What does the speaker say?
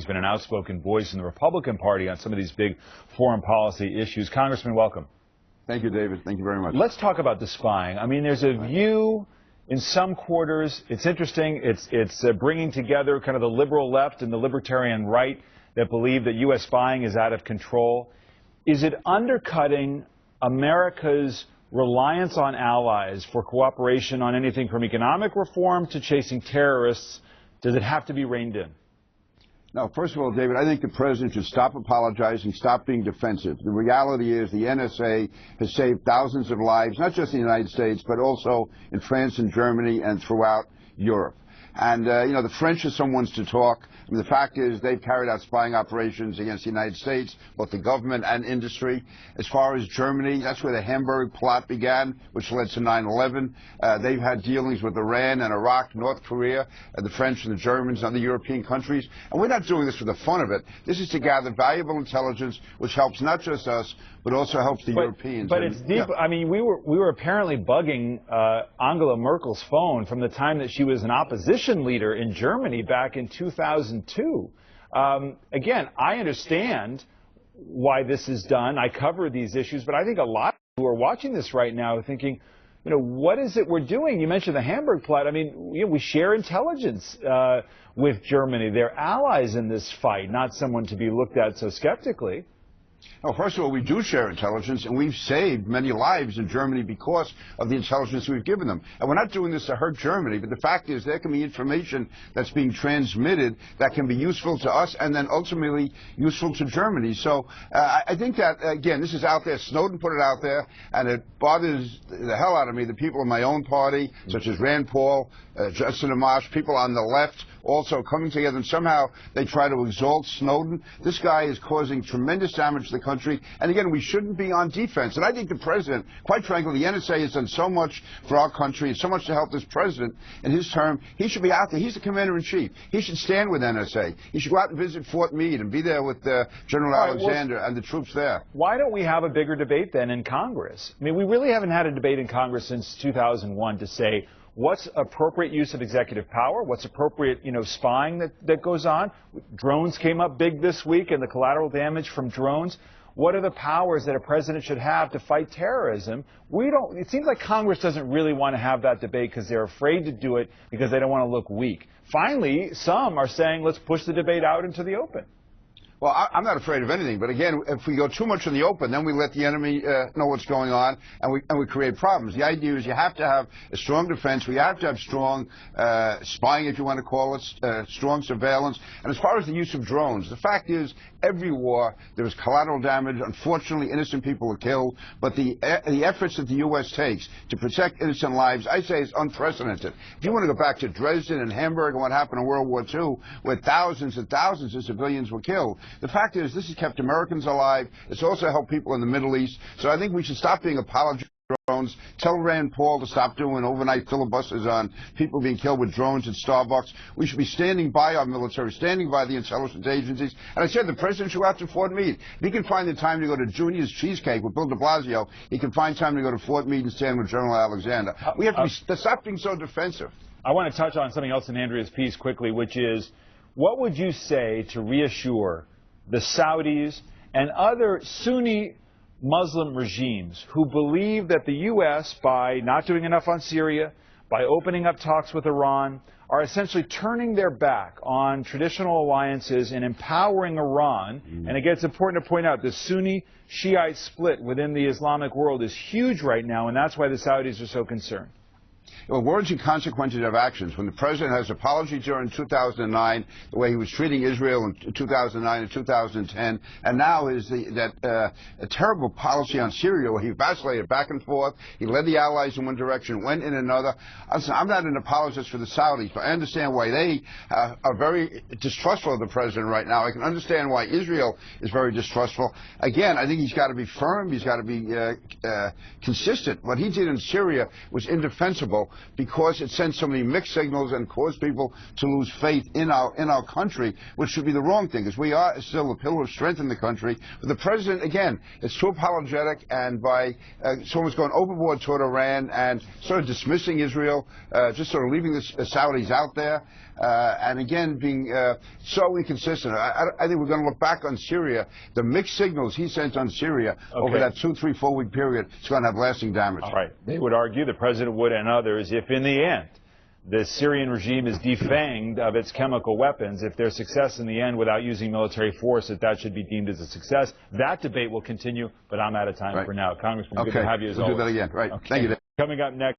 He's been an outspoken voice in the Republican Party on some of these big foreign policy issues. Congressman, welcome. Thank you, David. Thank you very much. Let's talk about the spying. I mean, there's a view in some quarters. It's interesting. It's bringing together kind of the liberal left and the libertarian right that believe that U.S. spying is out of control. Is it undercutting America's reliance on allies for cooperation on anything from economic reform to chasing terrorists? Does it have to be reined in? No, first of all, David, I think the president should stop apologizing, stop being defensive. The reality is the NSA has saved thousands of lives, not just in the United States, but also in France and Germany and throughout Europe. And, the French are some ones to talk. I mean, the fact is they've carried out spying operations against the United States, both the government and industry. As far as Germany, that's where the Hamburg plot began, which led to 9/11. They've had dealings with Iran and Iraq, North Korea, the French and the Germans and other European countries. And we're not doing this for the fun of it. This is to gather valuable intelligence, which helps not just us, but also helps the Europeans. But it's deep. Yeah. I mean, we were apparently bugging Angela Merkel's phone from the time that she was an opposition leader in Germany back in 2002. Again, I understand why this is done. I cover these issues, but I think a lot of people who are watching this right now are thinking, what is it we're doing? You mentioned the Hamburg plot. I mean, we share intelligence with Germany. They're allies in this fight, not someone to be looked at so skeptically. Oh, first of all, we do share intelligence, and we've saved many lives in Germany because of the intelligence we've given them. And we're not doing this to hurt Germany, but the fact is there can be information that's being transmitted that can be useful to us and then ultimately useful to Germany. So I think that, again, this is out there. Snowden put it out there, and it bothers the hell out of me. The people in my own party, such as Rand Paul, Justin Amash, people on the left, also coming together, and somehow they try to exalt Snowden. This guy is causing tremendous damage to the country, and again, we shouldn't be on defense. And I think the president, quite frankly, the NSA has done so much for our country and so much to help this president in his term. He should be out there. He's the commander-in-chief. He should stand with NSA. He should go out and visit Fort Meade and be there with General Alexander and the troops there. Why don't we have a bigger debate then in Congress? I mean, we really haven't had a debate in Congress since 2001 to say, what's appropriate use of executive power? What's appropriate, spying that goes on? Drones came up big this week and the collateral damage from drones. What are the powers that a president should have to fight terrorism? It seems like Congress doesn't really want to have that debate because they're afraid to do it because they don't want to look weak. Finally, some are saying, let's push the debate out into the open. Well, I'm not afraid of anything, but again, if we go too much in the open, then we let the enemy know what's going on, and we create problems. The idea is you have to have a strong defense. We have to have strong spying, if you want to call it, strong surveillance. And as far as the use of drones, the fact is, every war there is collateral damage. Unfortunately, innocent people are killed. But the efforts that the U.S. takes to protect innocent lives, I say, is unprecedented. If you want to go back to Dresden and Hamburg and what happened in World War II, where thousands and thousands of civilians were killed. The fact is, this has kept Americans alive. It's also helped people in the Middle East. So I think we should stop being apologetic for drones. Tell Rand Paul to stop doing overnight filibusters on people being killed with drones at Starbucks. We should be standing by our military, standing by the intelligence agencies. And I said the president should go out to Fort Meade. If he can find the time to go to Junior's Cheesecake with Bill de Blasio, he can find time to go to Fort Meade and stand with General Alexander. We have to stop being so defensive. I want to touch on something else in Andrea's piece quickly, which is, what would you say to reassure the Saudis and other Sunni Muslim regimes who believe that the U.S., by not doing enough on Syria, by opening up talks with Iran, are essentially turning their back on traditional alliances and empowering Iran? And again, it's important to point out the Sunni-Shiite split within the Islamic world is huge right now, and that's why the Saudis are so concerned. Well, words and consequences of actions. When the president has apologized during 2009, the way he was treating Israel in 2009 and 2010, and now is a terrible policy on Syria where he vacillated back and forth. He led the allies in one direction, went in another. Listen, I'm not an apologist for the Saudis, but I understand why they are very distrustful of the president right now. I can understand why Israel is very distrustful. Again, I think he's got to be firm. He's got to be consistent. What he did in Syria was indefensible. unacceptable because it sends so many mixed signals and caused people to lose faith in our country, which should be the wrong thing, because we are still a pillar of strength in the country. But the president, again, is too apologetic, and by someone's going overboard toward Iran and sort of dismissing Israel, just sort of leaving the Saudis out there, and again being so inconsistent. I think we're going to look back on Syria. The mixed signals he sent on Syria over that 2, 3, 4 week period is going to have lasting damage. All right. They would argue, the president would and others, if in the end the Syrian regime is defanged of its chemical weapons, if there's success in the end without using military force, that should be deemed as a success. That debate will continue, but I'm out of time for now. Congressman, good to have you as always. We'll do that again. Right. Okay. Thank you, Dave. Coming up next.